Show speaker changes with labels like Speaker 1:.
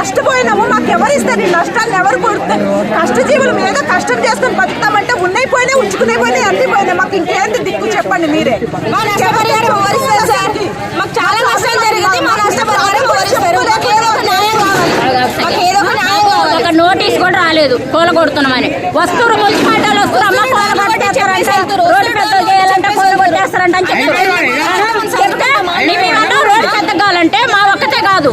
Speaker 1: నష్టపోయినాము, మాకు ఎవరు ఇస్తారు ఈ నష్టాన్ని, ఎవరు కొడుతారు? కష్టజీవులు మీద కష్టం చేసుకొని బతుకుతామంటే ఉన్నాయి పోయినాయి, ఉంచుకునే పోయినాయి, అన్ని పోయినాయి. మాకు ఇంకేంటి దిక్కు చెప్పండి మీరే.
Speaker 2: మాకు చాలా నష్టాలు జరిగింది. మా నష్టపరిహారం ఒక నోటీస్ కూడా రాలేదు కోల కొడుతున్నామని. వస్తువులు మున్సిపాలిటీలు వస్తున్నారమ్మా, కోల కొట్టేస్తారంటే రోడ్డు పెద్దలు చేయాలంటే కోల కొట్టేస్తారంట అని చెప్తే రోడ్డు పెద్ద కావాలంటే మా ఒక్కతే కాదు